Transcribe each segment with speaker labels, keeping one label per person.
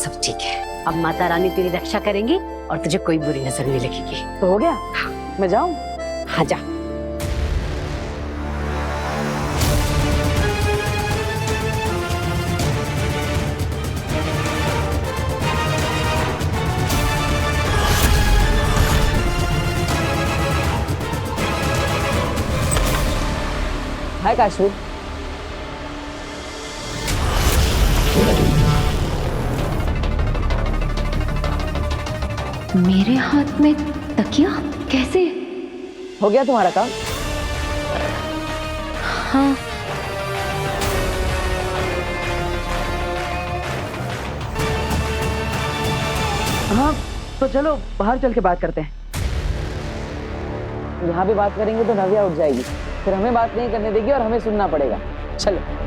Speaker 1: सब ठीक है। अब माता रानी तेरी रक्षा करेंगी और तुझे कोई बुरी नजर नहीं लगेगी।
Speaker 2: तो हो गया? मैं जाऊं?
Speaker 1: हाँ जा।
Speaker 2: हाय काशवी।
Speaker 3: मेरे हाथ में तकिया कैसे?
Speaker 2: हो गया तुम्हारा काम?
Speaker 3: हाँ।
Speaker 2: हाँ तो चलो बाहर चल के बात करते हैं। यहाँ भी बात करेंगे तो नव्या उठ जाएगी, फिर हमें बात नहीं करने देगी और हमें सुनना पड़ेगा। चलो।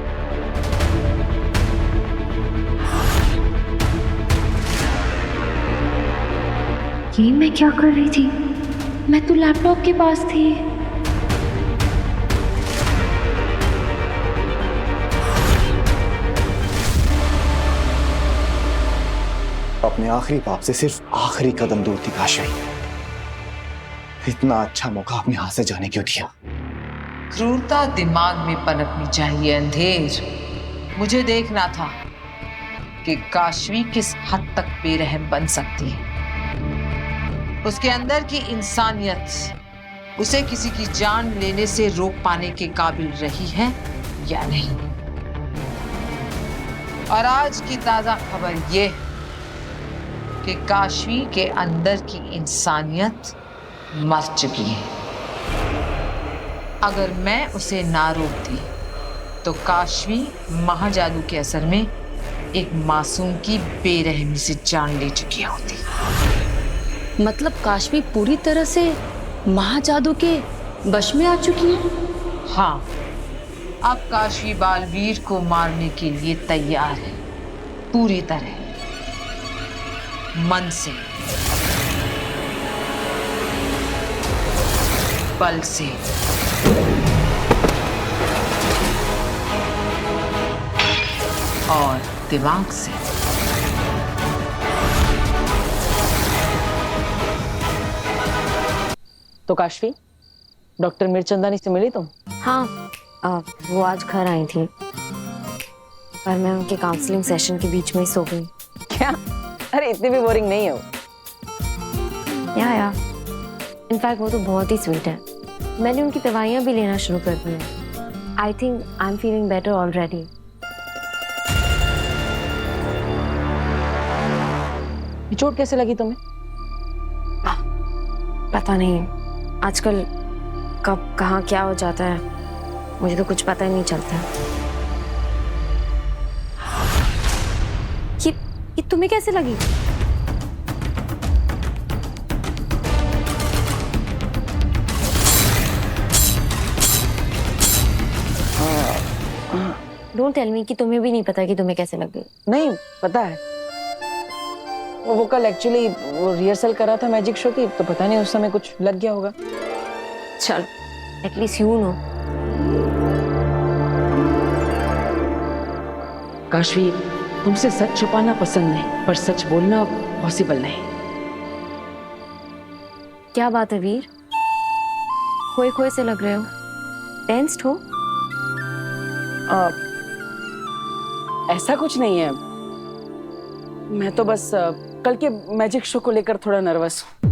Speaker 3: ये मैं क्या कर रही थी? मैं तो लैपटॉप के पास थी।
Speaker 4: अपने आखिरी बाप से सिर्फ आखिरी कदम दूर थी काशवी। इतना अच्छा मौका अपने हाथ से जाने क्यों दिया?
Speaker 5: क्रूरता दिमाग में पनपनी चाहिए अंधेर। मुझे देखना था कि काशवी किस हद तक बेरहम बन सकती है। उसके अंदर की इंसानियत उसे किसी की जान लेने से रोक पाने के काबिल रही है या नहीं। और आज की ताजा खबर यह कि काशवी के अंदर की इंसानियत मर चुकी है। अगर मैं उसे ना रोकती तो काशवी महाजादू के असर में एक मासूम की बेरहमी से जान ले चुकी होती।
Speaker 3: मतलब काशवी पूरी तरह से महाजादू के वश में आ चुकी है?
Speaker 5: हाँ, अब काशवी बालवीर को मारने के लिए तैयार है, पूरी तरह, मन से, बल से। और दिमाग से।
Speaker 2: तो काशवी, डॉक्टर मिर्चंदानी से मिली तुम?
Speaker 6: हाँ, वो आज घर आई थी पर मैं उनके काउंसलिंग सेशन के बीच में ही सो गई।
Speaker 2: क्या? अरे इतनी भी बोरिंग नहीं है वो।
Speaker 6: या इनफैक्ट वो तो बहुत ही स्वीट है। मैंने उनकी दवाइयाँ भी लेना शुरू कर दी हैं। I think I am feeling better already.
Speaker 2: चोट कैसे लगी तुम्हें?
Speaker 6: पता नहीं, आजकल कब कहाँ क्या हो जाता है मुझे तो कुछ पता ही नहीं चलता। ये तुम्हें कैसे लगी? डोंट टेल मी कि तुम्हें भी नहीं पता कि तुम्हें कैसे लगी।
Speaker 2: नहीं पता है। वो कल एक्चुअली वो रिहर्सल कर रहा था मैजिक शो की, तो पता नहीं उस समय कुछ लग गया होगा।
Speaker 6: चल, एटलीस्ट यू नो।
Speaker 2: काशवी, तुमसे सच छुपाना पसंद नहीं, पर सच बोलना पॉसिबल नहीं।
Speaker 6: क्या बात है वीर, खोए खोए से लग रहे हो, टेंस्ड हो?
Speaker 2: ऐसा कुछ नहीं है, मैं तो बस कल के मैजिक शो को लेकर थोड़ा नर्वस हूँ।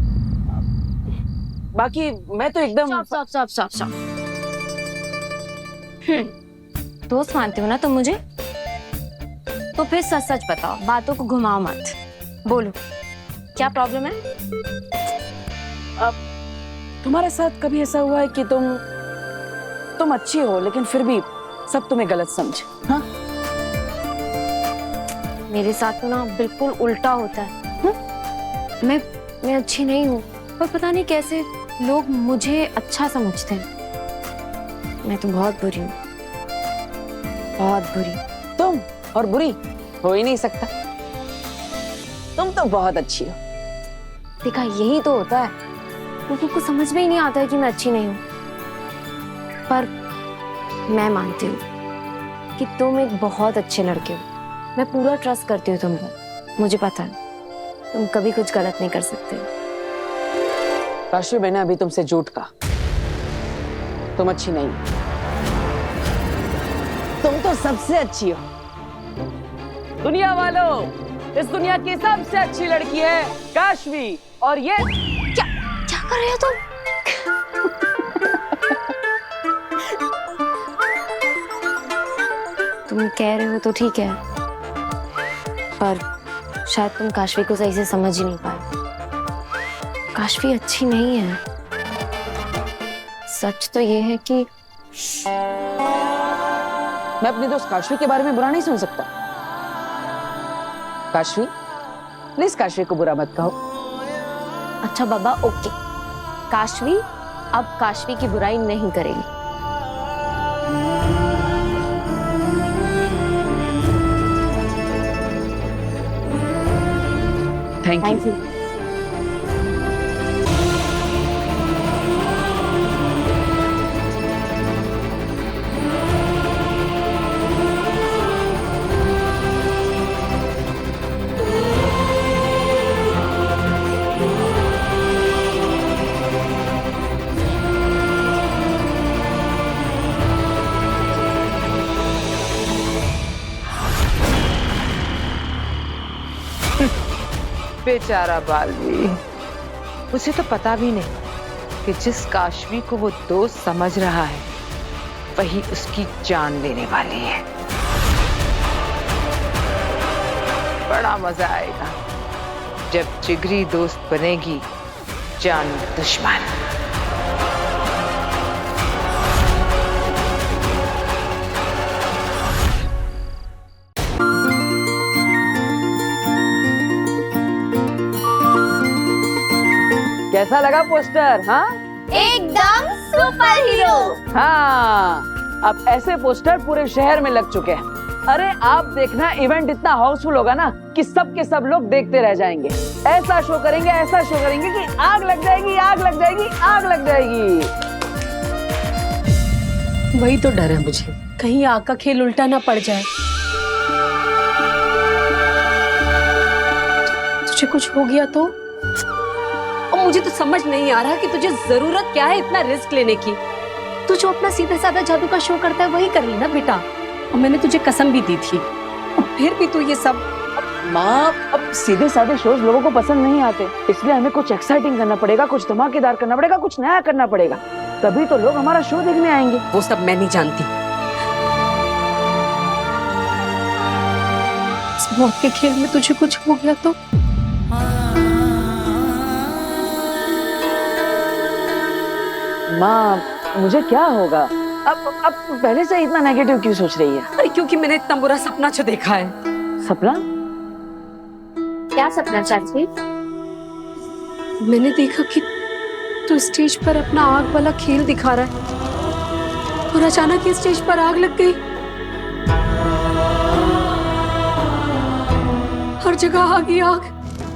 Speaker 2: बाकी मैं तो एकदम
Speaker 6: स्टॉप। दोस्त मानते हो ना तुम मुझे? तो फिर सच सच बताओ, बातों को घुमाओ मत। बोलो, क्या प्रॉब्लम है?
Speaker 2: अब तुम्हारे साथ कभी ऐसा हुआ है कि तुम अच्छी हो लेकिन फिर भी सब तुम्हें गलत समझे? हाँ,
Speaker 6: मेरे साथ तो ना बिल्कुल उल्टा होता है। मैं अच्छी नहीं हूँ, पर पता नहीं कैसे लोग मुझे अच्छा समझते हैं। मैं तो बहुत बुरी हूँ, बहुत बुरी।
Speaker 2: तुम और बुरी हो ही नहीं सकता, तुम तो बहुत अच्छी हो।
Speaker 6: देखा, यही तो होता है, लोगों को समझ में ही नहीं आता है कि मैं अच्छी नहीं हूँ। पर मैं मानती हूँ कि तुम एक बहुत अच्छे लड़के हो। मैं पूरा ट्रस्ट करती हूँ तुम पर। मुझे पता है तुम कभी कुछ गलत नहीं कर सकते।
Speaker 2: काशवी, मैंने अभी तुमसे झूठ कहा। तुम अच्छी नहीं हो। तुम तो सबसे अच्छी हो। दुनिया वालों, इस दुनिया की सबसे अच्छी लड़की है काशवी। और ये
Speaker 6: क्या क्या कर रहे हो तुम? तुम कह रहे हो तो ठीक है, पर शायद तुम काशवी को सही से समझ ही नहीं पाए। काशवी अच्छी नहीं है। सच तो ये है कि
Speaker 2: मैं अपनी दोस्त काशवी के बारे में बुरा नहीं सुन सकता। काशवी, प्लीज काशवी को बुरा मत कहो।
Speaker 6: अच्छा बाबा, ओके। काशवी अब काशवी की बुराई नहीं करेगी।
Speaker 2: Thank you.
Speaker 5: बेचारा बालवी, उसे तो पता भी नहीं कि जिस काशवी को वो दोस्त समझ रहा है वही उसकी जान लेने वाली है। बड़ा मजा आएगा जब जिगरी दोस्त बनेगी जान दुश्मन।
Speaker 2: कैसा लगा पोस्टर? हाँ,
Speaker 6: एकदम सुपर हीरो।
Speaker 2: हाँ, अब ऐसे पोस्टर पूरे शहर में लग चुके हैं। अरे आप देखना, इवेंट इतना हाउसफुल होगा ना कि सब के सब लोग देखते रह जाएंगे। ऐसा शो करेंगे कि आग लग जाएगी, आग लग जाएगी, आग लग जाएगी।
Speaker 1: वही तो डर है मुझे, कहीं आग का खेल उल्टा ना पड़ जाए। तुझे कुछ हो गया तो? और मुझे तो समझ नहीं आ रहा कि तुझे जरूरत क्या है इतना रिस्क लेने की। तू जो अपना सीधा साधा जादू का शो करता है वही कर लेना बेटा। और मैंने तुझे कसम भी दी थी, और फिर भी तू ये सब।
Speaker 2: माँ, अब सीधे साधे शोज लोगों को पसंद नहीं आते, इसलिए हमें कुछ एक्साइटिंग करना पड़ेगा, कुछ धमाकेदार करना पड़ेगा, कुछ नया करना पड़ेगा, तभी तो लोग हमारा शो देखने आएंगे।
Speaker 1: वो सब मैं नहीं जानती। इस मौत के खेल में तुझे कुछ हो गया तो?
Speaker 2: माँ, मुझे क्या होगा? अब पहले से इतना नेगेटिव क्यों सोच रही है?
Speaker 1: अरे क्योंकि मैंने इतना बुरा सपना जो देखा है।
Speaker 2: सपना?
Speaker 6: क्या सपना चाची?
Speaker 1: मैंने देखा कि तू स्टेज पर अपना आग वाला खेल दिखा रहा है और अचानक इस स्टेज पर आग लग गई। हर जगह आग ही आग,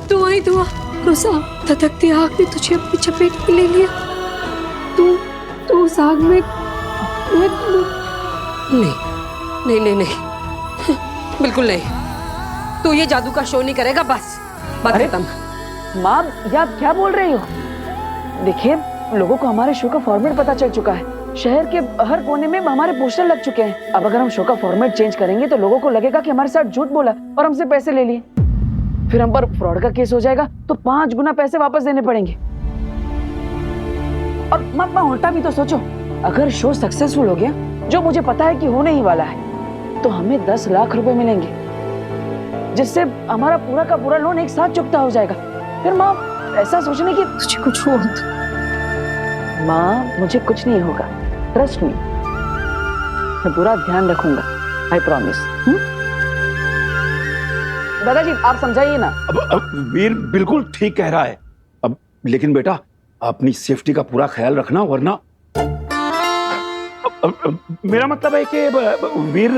Speaker 1: धुआं ही धुआं। रोसा धधकती आग ने तुझे अपनी चपेट में ले लिया। तू उस आग में नहीं, बिल्कुल नहीं। तू ये जादू का शो नहीं करेगा, बस बात खत्म।
Speaker 2: माँ, ये आप क्या बोल रही हो? देखिए, लोगों को हमारे शो का फॉर्मेट पता चल चुका है। शहर के हर कोने में हमारे पोस्टर लग चुके हैं। अब अगर हम शो का फॉर्मेट चेंज करेंगे तो लोगों को लगेगा कि हमारे साथ झूठ बोला और हमसे पैसे ले लिए। फिर हम पर फ्रॉड का केस हो जाएगा तो 5 गुना पैसे वापस देने पड़ेंगे। और माँ, उल्टा भी तो सोचो, अगर शो सक्सेसफुल हो गया, जो मुझे पता है कि होने ही वाला है, तो हमें 10 लाख रुपए मिलेंगे, जिससे हमारा पूरा का पूरा लोन एक साथ चुकता हो जाएगा। फिर माँ, ऐसा सोचने की
Speaker 1: तुझे कुछ हो तो?
Speaker 2: माँ, मुझे कुछ नहीं होगा, ट्रस्ट मी। मैं पूरा ध्यान रखूंगा, आई प्रॉमिस। दादाजी, आप समझाइए ना।
Speaker 7: अब वीर बिल्कुल ठीक कह रहा है। अब लेकिन बेटा, अपनी सेफ्टी का पूरा ख्याल रखना, वरना मेरा मतलब है कि वीर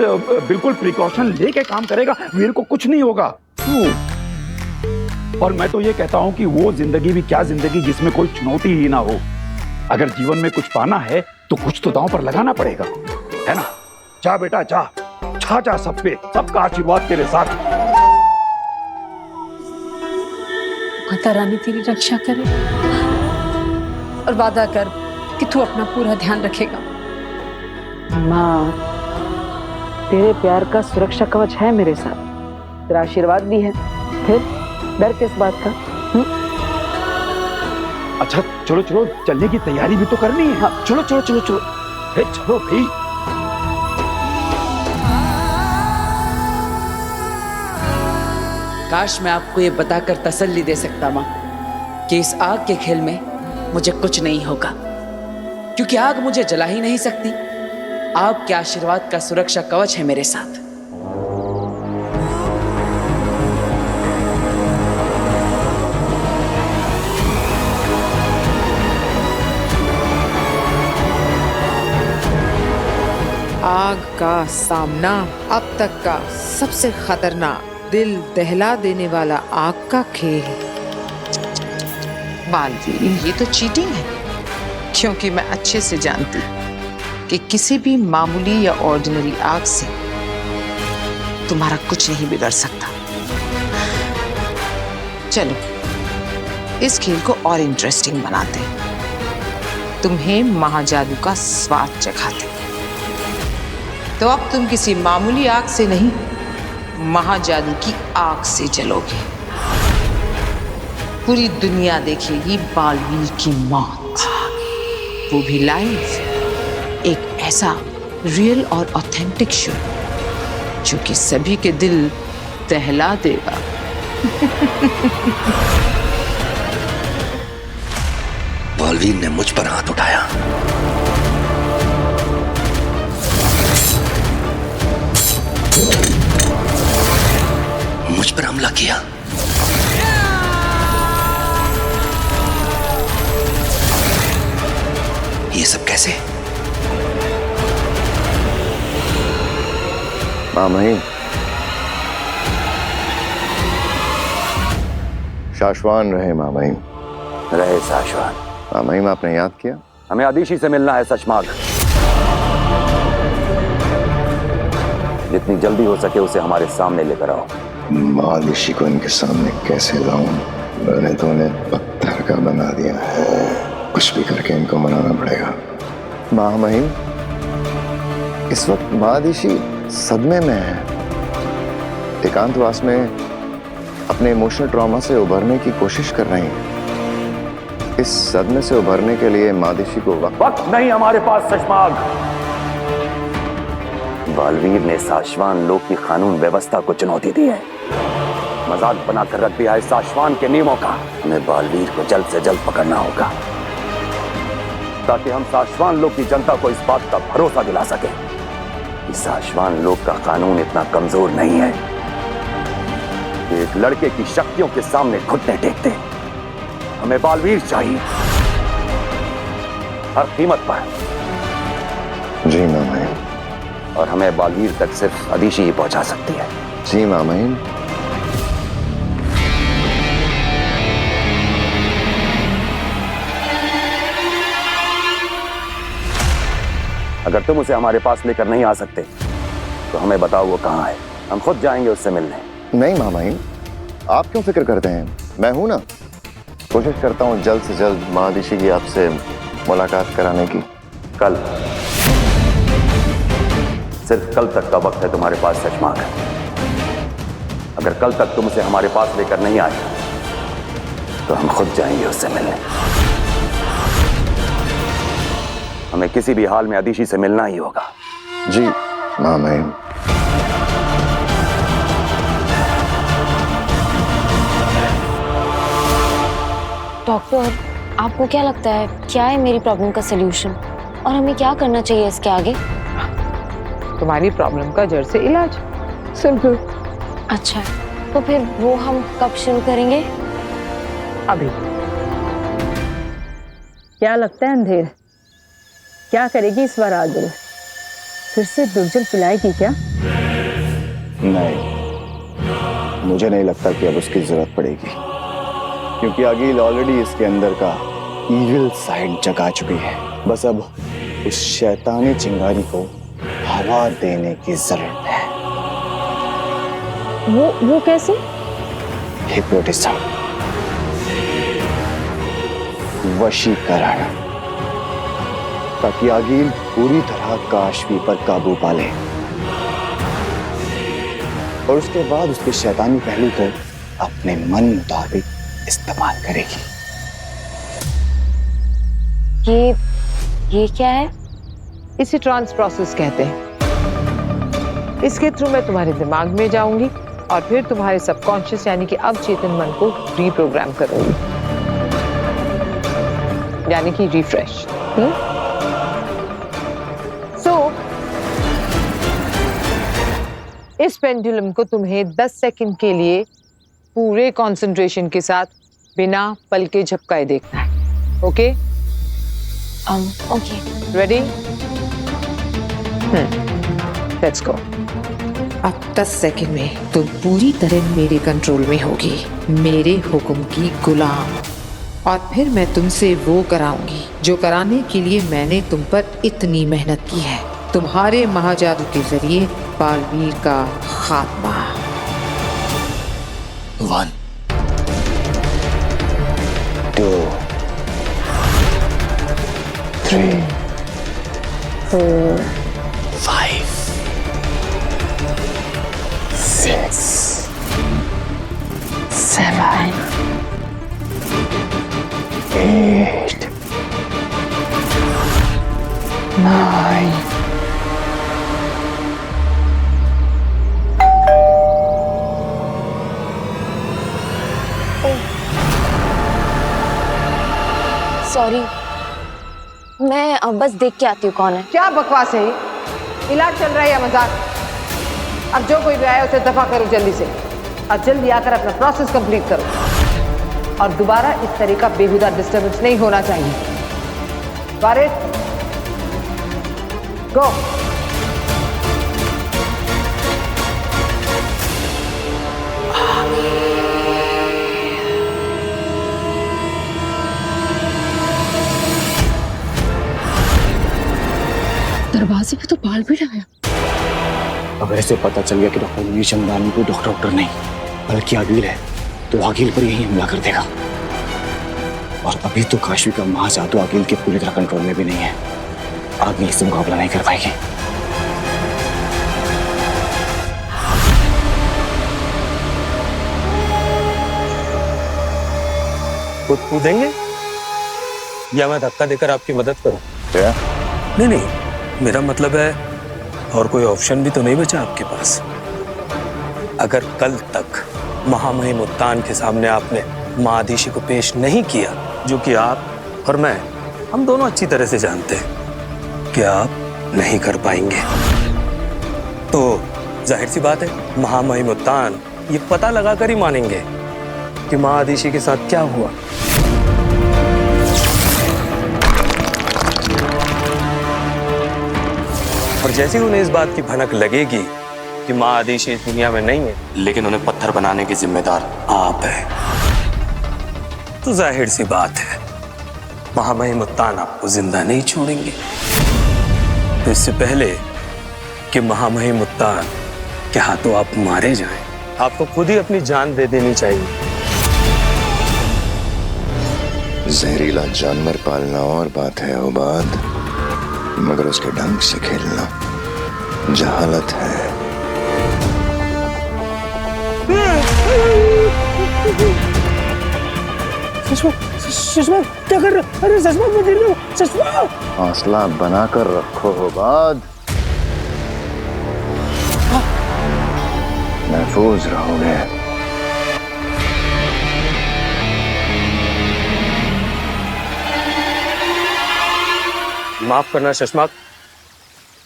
Speaker 7: बिल्कुल प्रिकॉशन लेके काम करेगा, वीर को कुछ नहीं होगा। और मैं तो ये कहता हूं कि वो जिंदगी भी क्या जिंदगी जिसमें कोई चुनौती ही ना हो। अगर जीवन में कुछ पाना है तो कुछ तो दांव पर लगाना पड़ेगा, है ना? जा बेटा जा, छा सब पे, सबका आशीर्वाद तेरे साथ।
Speaker 1: माता रानी तेरी रक्षा करे और वादा कर कि तू अपना पूरा ध्यान रखेगा।
Speaker 2: माँ, तेरे प्यार का सुरक्षा कवच है मेरे साथ, तेरा आशीर्वाद भी है, फिर डर किस बात का?
Speaker 7: अच्छा चलो चलो, चलने की तैयारी भी तो करनी है।
Speaker 2: हाँ, चलो चलो चलो चलो।
Speaker 7: अरे चलो भाई।
Speaker 8: काश मैं आपको ये बताकर तसल्ली दे सकता माँ कि इस आग के खेल में मुझे कुछ नहीं होगा, क्योंकि आग मुझे जला ही नहीं सकती। आपके आशीर्वाद का सुरक्षा कवच है मेरे साथ।
Speaker 5: आग का सामना अब तक का सबसे खतरनाक, दिल दहला देने वाला आग का खेल। बालवीर, ये तो चीटिंग है, क्योंकि मैं अच्छे से जानती कि किसी भी मामूली या ऑर्डिनरी आग से तुम्हारा कुछ नहीं बिगड़ सकता। चलो इस खेल को और इंटरेस्टिंग बनाते हैं, तुम्हें महाजादू का स्वाद चखाते। तो अब तुम किसी मामूली आग से नहीं, महाजादू की आग से जलोगे। पूरी दुनिया देखेगी बालवीर की मौत, वो भी लाइव। एक ऐसा रियल और ऑथेंटिक शो जो कि सभी के दिल दहला देगा।
Speaker 9: बालवीर ने मुझ पर हाथ उठाया। मुझ पर हमला किया। ये सब कैसे?
Speaker 4: मामही, शाश्वान रहे मामही।
Speaker 9: रहे शाश्वान।
Speaker 4: मामही, आपने याद किया?
Speaker 7: हमें आदिशी से मिलना है सचमाग। जितनी जल्दी हो सके उसे हमारे सामने लेकर आओ।
Speaker 4: मादिशी को इनके सामने कैसे लाऊं? मैंने तो उन्हें पत्थर का बना दिया है। कुछ भी करके इनको मनाना पड़ेगा। महामहिम, इस वक्त मादिशी सदमे में है। एकांतवास में अपने इमोशनल ट्रॉमा से उभरने की कोशिश कर रही हैं। इस सदमे से उभरने के लिए मादिशी को
Speaker 7: वक्त नहीं हमारे पास सचमाग।
Speaker 9: बालवीर ने साशवान लोक की कानून व्यवस्था को चुनौती दी है।
Speaker 7: मजाक बनाकर रख दिया है साशवान के नियमों का।
Speaker 9: हमें बालवीर को जल्द से जल्द पकड़ना होगा,
Speaker 7: ताकि हम साशवान लोक की जनता को इस बात का भरोसा दिला सके
Speaker 9: कि साशवान लोक का कानून इतना कमजोर नहीं है
Speaker 7: कि एक लड़के की शक्तियों के सामने घुटने टेकते। हमें बालवीर चाहिए, हर कीमत पर।
Speaker 4: जी मामही।
Speaker 9: और हमें बालवीर तक सिर्फ आदिशी ही पहुंचा सकती है।
Speaker 4: जी मामही।
Speaker 7: अगर तुम उसे हमारे पास लेकर नहीं आ सकते तो हमें बताओ वो कहाँ है, हम खुद जाएंगे उससे मिलने।
Speaker 4: नहीं मामही, आप क्यों फिक्र करते हैं? मैं हूं ना। कोशिश करता हूं जल्द से जल्द महादिशी की आपसे मुलाकात कराने की।
Speaker 7: कल, सिर्फ कल तक का वक्त है तुम्हारे पास सचमाग। अगर कल तक तुम उसे हमारे पास लेकर नहीं आए तो हम खुद जाएंगे उससे मिलने। हमें किसी भी हाल में आदिशी से मिलना ही होगा।
Speaker 4: जी मामही।
Speaker 6: डॉक्टर, आपको क्या लगता है क्या है मेरी प्रॉब्लम का सलूशन और हमें क्या करना चाहिए इसके आगे?
Speaker 5: तुम्हारी प्रॉब्लम का जड़ से इलाज। सिंपल।
Speaker 6: अच्छा, तो फिर वो हम कब शुरू करेंगे?
Speaker 10: अभी। क्या लगता है अंधेर, क्या करेगी इस बार आदिल? फिर से दुर्जल पिलाएगी क्या?
Speaker 4: नहीं, मुझे नहीं लगता कि अब उसकी जरूरत पड़ेगी, क्योंकि आगिल ऑलरेडी इसके अंदर का इविल साइड जगा चुकी है। बस अब उस शैतानी चिंगारी को हवा देने की जरूरत है।
Speaker 10: वो कैसे?
Speaker 4: हिप्नोटिज्म। वशीकरण, ताकि आगिल पूरी तरह काशवी पर काबू पा ले और उसके बाद उसके शैतानी पहलू को अपने मन मुताबिक इस्तेमाल करेगी।
Speaker 6: ये क्या है?
Speaker 11: इसे ट्रांस प्रोसेस कहते हैं। इसके थ्रू मैं तुम्हारे दिमाग में जाऊंगी और फिर तुम्हारे सबकॉन्शियस यानी कि अवचेतन मन को रीप्रोग्राम करूंगी, यानी कि रिफ्रेश। इस पेंडुलम को तुम्हें 10 सेकंड के लिए पूरे कंसंट्रेशन के साथ बिना पल के झपकाए देखना है। Okay?
Speaker 6: Okay.
Speaker 11: Ready? Let's go. अब 10 सेकंड में तुम पूरी तरह मेरे कंट्रोल में होगी, मेरे हुक्म की गुलाम। और फिर मैं तुमसे वो कराऊंगी जो कराने के लिए मैंने तुम पर इतनी मेहनत की है, तुम्हारे महाजादू के जरिए बालवीर का खात्मा।
Speaker 4: 1 2 3 4 5 6 7 8 9
Speaker 6: सॉरी, मैं बस देख के आती हूँ कौन है।
Speaker 11: क्या बकवास है ये? इलाज चल रहा है या मजाक? अब जो कोई भी आया उसे दफा करो जल्दी से, और जल्दी आकर अपना प्रोसेस कंप्लीट करो। और दोबारा इस तरह का बेहुदा डिस्टर्बेंस नहीं होना चाहिए। वारिस, गो।
Speaker 3: दरवाजे पे तो बाल भी आया।
Speaker 4: अगर ऐसे पता चल गया कि डॉक्टर मुनीर चंदानी को डॉक्टर नहीं बल्कि आगिल है, तो आगिल पर यही हमला कर देगा। और अभी तो काशवी का महाजादू आगिल के पूरी तरह कंट्रोल में भी नहीं है। आगिल इससे मुकाबला नहीं कर पाएगी।
Speaker 12: खुद कूदेंगे या मैं धक्का देकर आपकी मदद करूं?
Speaker 4: क्या?
Speaker 12: नहीं, मेरा मतलब है और कोई ऑप्शन भी तो नहीं बचा आपके पास। अगर कल तक महामहिम उत्तान के सामने आपने माँ आदिशी को पेश नहीं किया, जो कि आप और मैं हम दोनों अच्छी तरह से जानते हैं कि आप नहीं कर पाएंगे, तो जाहिर सी बात है महामहिम उत्तान ये पता लगाकर ही मानेंगे कि माँ आदिशी के साथ क्या हुआ। और जैसे ही उन्हें इस बात की भनक लगेगी कि माँ आदिशी इस दुनिया में नहीं है,
Speaker 7: लेकिन उन्हें पत्थर बनाने की जिम्मेदार
Speaker 12: आप है, तो जाहिर सी बात है महामहिम उत्तान आपको जिंदा नहीं छोड़ेंगे। तो इससे पहले कि महामहिम उत्तान के हाथों आप मारे जाएं, आपको खुद ही अपनी जान दे देनी चाहिए।
Speaker 13: जहरीला जानवर पालना और बात है उबाद, मगर उसके ढंग से खेलना जहालत है।
Speaker 12: सुषमा क्या कर रहे हो? अरे सुषमा मैं गिर रहा हूँ। सुषमा
Speaker 13: हौसला बनाकर रखो उबाद, महफूज रहोगे।
Speaker 12: माफ करना सुषमा,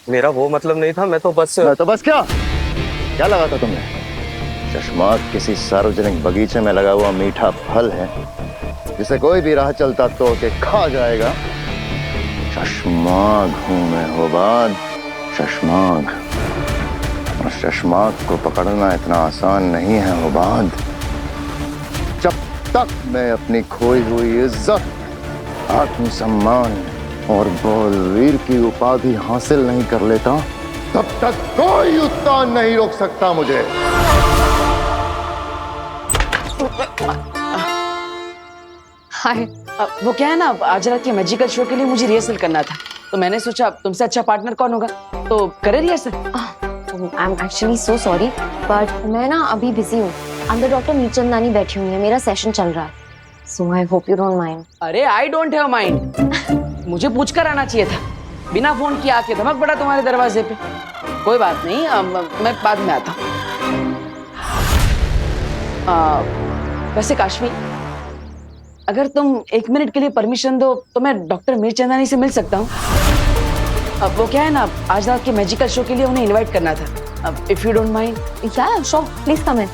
Speaker 12: मेरा वो मतलब नहीं था। मैं तो बस
Speaker 13: क्या लगा था तुमने? चश्मा किसी सार्वजनिक बगीचे में लगा हुआ मीठा फल है जिसे कोई भी राह चलता तोड़ के खा जाएगा। शशमाग हूं मैं उबाद, शशमाग। और शशमाग को पकड़ना इतना आसान नहीं है उबाद। जब तक मैं अपनी खोई हुई इज्जत, आत्मसम्मान और बलवीर की उपाधि हासिल नहीं कर लेता, तब तक कोई उत्तान नहीं रोक सकता मुझे।
Speaker 11: हाय
Speaker 2: वो क्या है ना, आज रात के मैजिकल शो के लिए मुझे रिहर्सल करना था, तो मैंने सोचा तुमसे अच्छा पार्टनर कौन होगा, तो करे rehearsal.
Speaker 6: I am actually so sorry, but मैं ना अभी बिजी हूँ। अंदर डॉक्टर मीरचंदानी बैठी हुई है, मेरा सेशन चल रहा है, so I hope you don't mind.
Speaker 2: अरे आई डोंट हैव माइंड, मुझे पूछ कर आना चाहिए था, बिना फोन किए आके धमक पड़ा तुम्हारे दरवाजे पे। कोई बात नहीं, मैं बाद में आता हूँ। वैसे काश्मी, अगर तुम 1 मिनट के लिए परमिशन दो तो मैं डॉक्टर मीरचंदानी से मिल सकता हूँ। अब वो क्या है ना, आज रात के मैजिकल शो के लिए उन्हें इनवाइट करना था, अब इफ यू डोंट माइंड।
Speaker 6: या श्योर, प्लीज कम इन।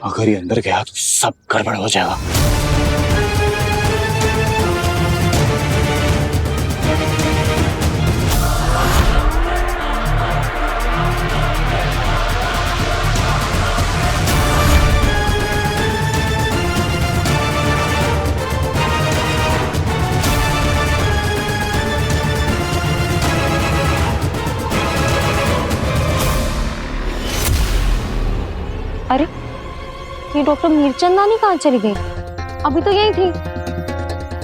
Speaker 4: अगर ये अंदर गया तो सब गड़बड़ हो जाएगा।
Speaker 6: अरे ये डॉक्टर मीरचंदानी कहाँ चली गई? अभी तो यही थी।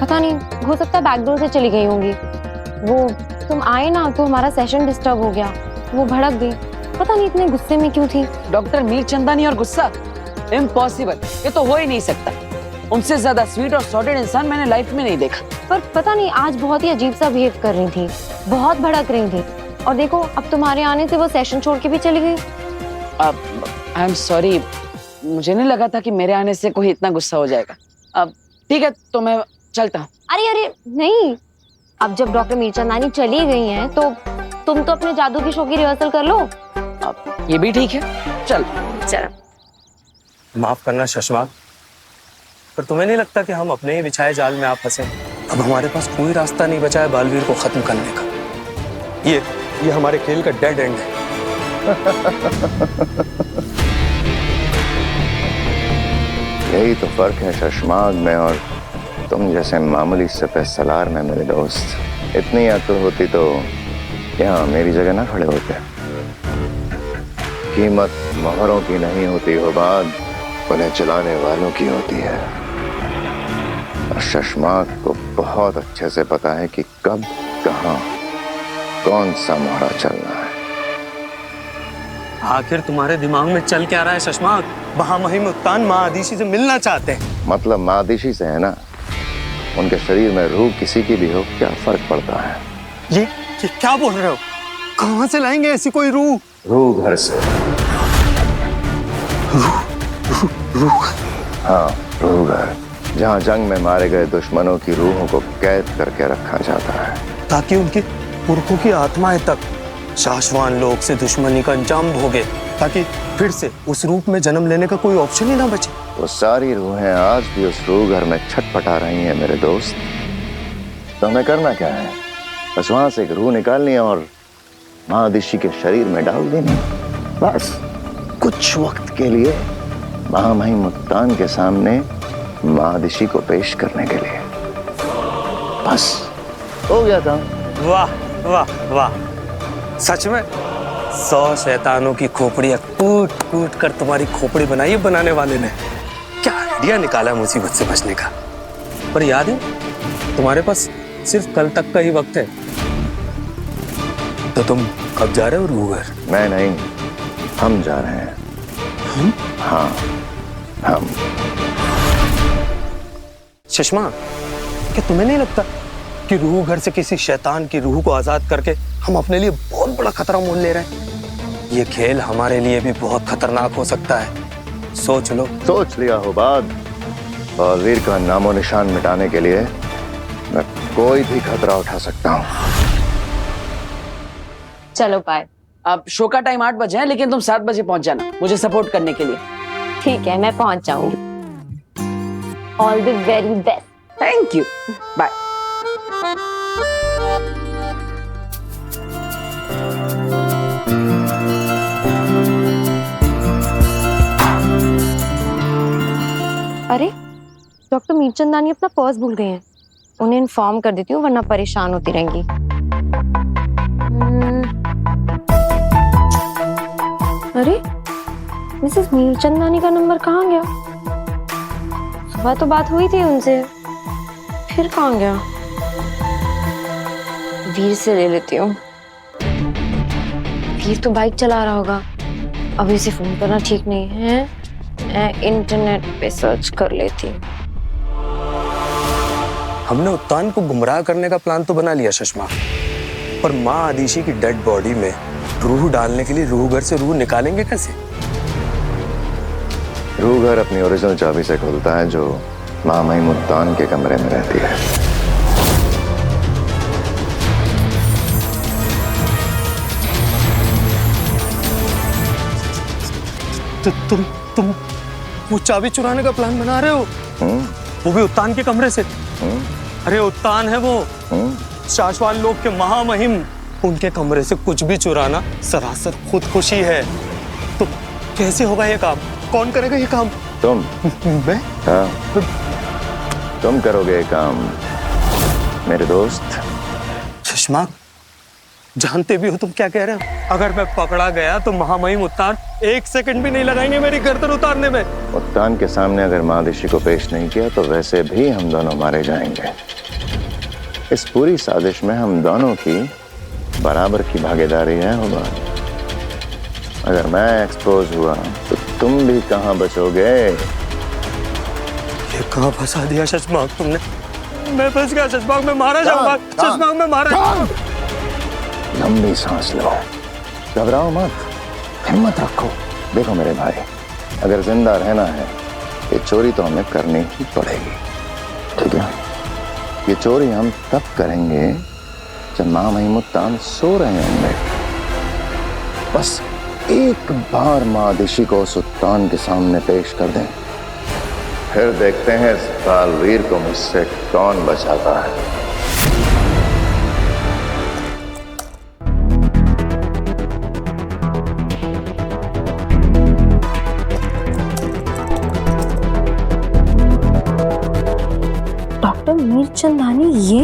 Speaker 6: पता नहीं, हो सकता है बैकडोर से चली गई होंगी। वो तुम आए ना तो हमारा सेशन डिस्टर्ब हो गया, वो भड़क गई। पता नहीं इतने गुस्से में क्यों थी।
Speaker 2: डॉक्टर मीरचंदानी और गुस्सा, इम्पॉसिबल, ये तो हो ही नहीं सकता। उनसे ज्यादा स्वीट और सॉर्टेड इंसान मैंने लाइफ में नहीं देखा।
Speaker 6: पर पता नहीं आज बहुत ही अजीब सा बिहेव कर रही थी, बहुत भड़क रही थी। और देखो अब तुम्हारे आने से वो सेशन छोड़ के भी चली गई।
Speaker 2: आई एम सॉरी, मुझे नहीं लगा था कि मेरे आने से कोई इतना गुस्सा हो जाएगा। अब ठीक है, तो मैं चलता हूँ।
Speaker 6: अरे अरे नहीं, अब जब डॉक्टर मीरचंदानी चली गई हैं तो तुम तो अपने जादू की शो की रिहर्सल कर लो।
Speaker 2: अब ये भी ठीक है, चल।
Speaker 12: माफ करना शशमाक, पर तुम्हें नहीं लगता कि हम अपने ही बिछाए जाल में आप फंसे? अब हमारे पास कोई रास्ता नहीं बचा है बालवीर को खत्म करने का। ये हमारे खेल का डेड एंड है।
Speaker 13: यही तो फर्क है शशमाग में और तुम जैसे मामूली सफेद सलार में मेरे दोस्त। इतनी अक्ल होती तो यहाँ मेरी जगह ना खड़े होते। कीमत मोहरों की नहीं होती हो, बाद उन्हें चलाने वालों की होती है। और शशमाग को बहुत अच्छे से पता है कि कब, कहाँ, कौन सा मोहरा चलना है।
Speaker 12: आखिर तुम्हारे दिमाग में चल क्या रहा है शशमाक? महामहिम उत्तान माँ आदिशी से मिलना चाहते हैं।
Speaker 13: मतलब माँ आदिशी से है ना, उनके शरीर में रूह किसी की भी हो, क्या फर्क पड़ता है?
Speaker 12: ये क्या बोल रहे हो? कहाँ से लाएंगे ऐसी कोई रूह?
Speaker 13: रूह घर से।
Speaker 12: रूह?
Speaker 13: हाँ, रूह घर, जहाँ जंग में मारे गए दुश्मनों की रूहों को कैद करके रखा जाता है,
Speaker 12: ताकि उनके पुरखों की आत्माएं तक शाश्वान लोक से दुश्मनी का अंजाम भोगे, ताकि फिर से उस रूप में जन्म लेने का कोई ऑप्शन ही ना बचे।
Speaker 13: वो सारी रूहें आज भी उस रूह घर में छटपटा रही हैं मेरे दोस्त। तो हमें करना क्या है? बस वहां से एक रूह निकालनी है और माँ आदिशी के शरीर में डाल देनी, बस कुछ वक्त के लिए महामहिम उत्तान के सामने माँ आदिशी को पेश करने के लिए। बस हो गया था।
Speaker 12: वाह वाह वाह, सच में 100 शैतानों की खोपड़ियां कूट कूट कर तुम्हारी खोपड़ी बनाई बनाने वाले ने। क्या आइडिया निकाला मुसीबत से बचने का। पर याद है, तुम्हारे पास सिर्फ कल तक का ही वक्त है। तो तुम कब जा रहे हो रूह घर?
Speaker 13: मैं नहीं, हम जा रहे हैं।
Speaker 12: हम?
Speaker 13: हाँ, हम।
Speaker 12: शशमा, क्या तुम्हें नहीं लगता कि रूह घर से किसी शैतान की रूह को आजाद करके हम अपने लिए बहुत बड़ा खतरा मोल ले रहे हैं? ये खेल हमारे लिए भी बहुत खतरनाक हो सकता है। सोच लो।
Speaker 13: सोच लिया हो बाद, बालवीर का नामो निशान मिटाने के लिए मैं कोई भी खतरा उठा सकता हूँ।
Speaker 6: चलो बाय।
Speaker 2: अब शो का टाइम 8 बजे है, लेकिन तुम 7 बजे पहुंच जाना मुझे सपोर्ट करने के लिए।
Speaker 6: ठीक है, मैं पहुंच जाऊंगी। All the very best.
Speaker 2: Thank you, bye.
Speaker 6: अरे डॉक्टर मीरचंदानी अपना पर्स भूल गए हैं, उन्हें इन्फॉर्म कर देती हूँ वरना परेशान होती रहेंगी। अरे मिसेस मीरचंदानी का नंबर कहाँ गया? सुबह तो बात हुई थी उनसे, फिर कहाँ गया? वीर से ले लेती हूँ। वीर तो बाइक चला रहा होगा, अभी से फोन करना ठीक नहीं है। मैं इंटरनेट पे सर्च कर लेती हूँ।
Speaker 12: हमने उत्तान को गुमराह करने का प्लान तो बना लिया सुषमा, पर माँ आदिशी की डेड बॉडी में रूह डालने के लिए रूह घर से रूह निकालेंगे कैसे?
Speaker 13: रूह घर अपनी ओरिजिनल चाबी से खुलता है, जो माँ महिम उत्तान के कमरे में रहती है।
Speaker 12: तुम वो चाबी चुराने का प्लान बना रहे हो? वो भी उत्तान के कमरे से? अरे उत्तान है वो, शाश्वान लोक के महामहिम, उनके कमरे से कुछ भी चुराना सरासर खुदकुशी है। तो कैसे होगा ये काम? कौन करेगा ये काम?
Speaker 13: तुम।
Speaker 12: मैं?
Speaker 13: हाँ, तुम करोगे ये काम मेरे दोस्त।
Speaker 12: सुषमा, जानते भी हो तुम क्या कह रहे हो? अगर मैं पकड़ा गया तो महामहिम उत्तान 1 सेकंड भी नहीं लगाएंगे मेरी गर्दन उतारने में।
Speaker 13: उत्तान के सामने अगर माँ आदिशी को पेश नहीं किया तो वैसे भी हम दोनों मारे जाएंगे। इस पूरी साजिश में हम दोनों की बराबर की भागीदारी है हुबाद। अगर मैं एक्सपोज हुआ तो तुम भी कहाँ बचोगे?
Speaker 12: ये कहाँ फंसा दिया शशमाक तुमने? मैं फंस गया शशमाक, मैं मारा जाऊंगा शशमाक, मैं मारा जाऊंगा।
Speaker 13: लंबी सांस लो, घबराओ मत, हिम्मत रखो। देखो मेरे भाई, अगर जिंदा रहना है ये चोरी तो हमें करनी ही पड़ेगी, ठीक है? ये चोरी हम तब करेंगे जब माँ महिम उत्तान सो रहे होंगे। बस एक बार माँ आदिशी को उस उत्तान के सामने पेश कर दें, फिर देखते हैं इस बालवीर को मुझसे कौन बचाता है।
Speaker 6: डॉक्टर मीरचंदानी, ये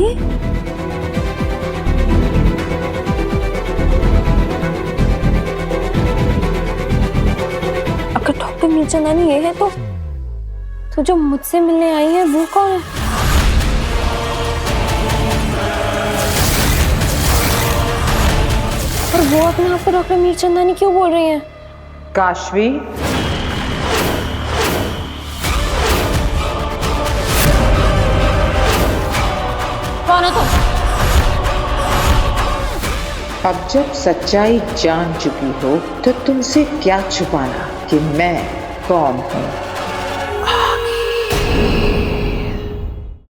Speaker 6: अगर डॉक्टर मीरचंदानी ये है तो जो मुझसे मिलने आई है वो कौन है? और वो अपने आप को डॉक्टर मीरचंदानी क्यों बोल रही है?
Speaker 11: काशवी,
Speaker 6: कौन है तुम?
Speaker 11: अब जब सच्चाई जान चुकी हो तो तुमसे क्या छुपाना कि मैं कौन हूँ?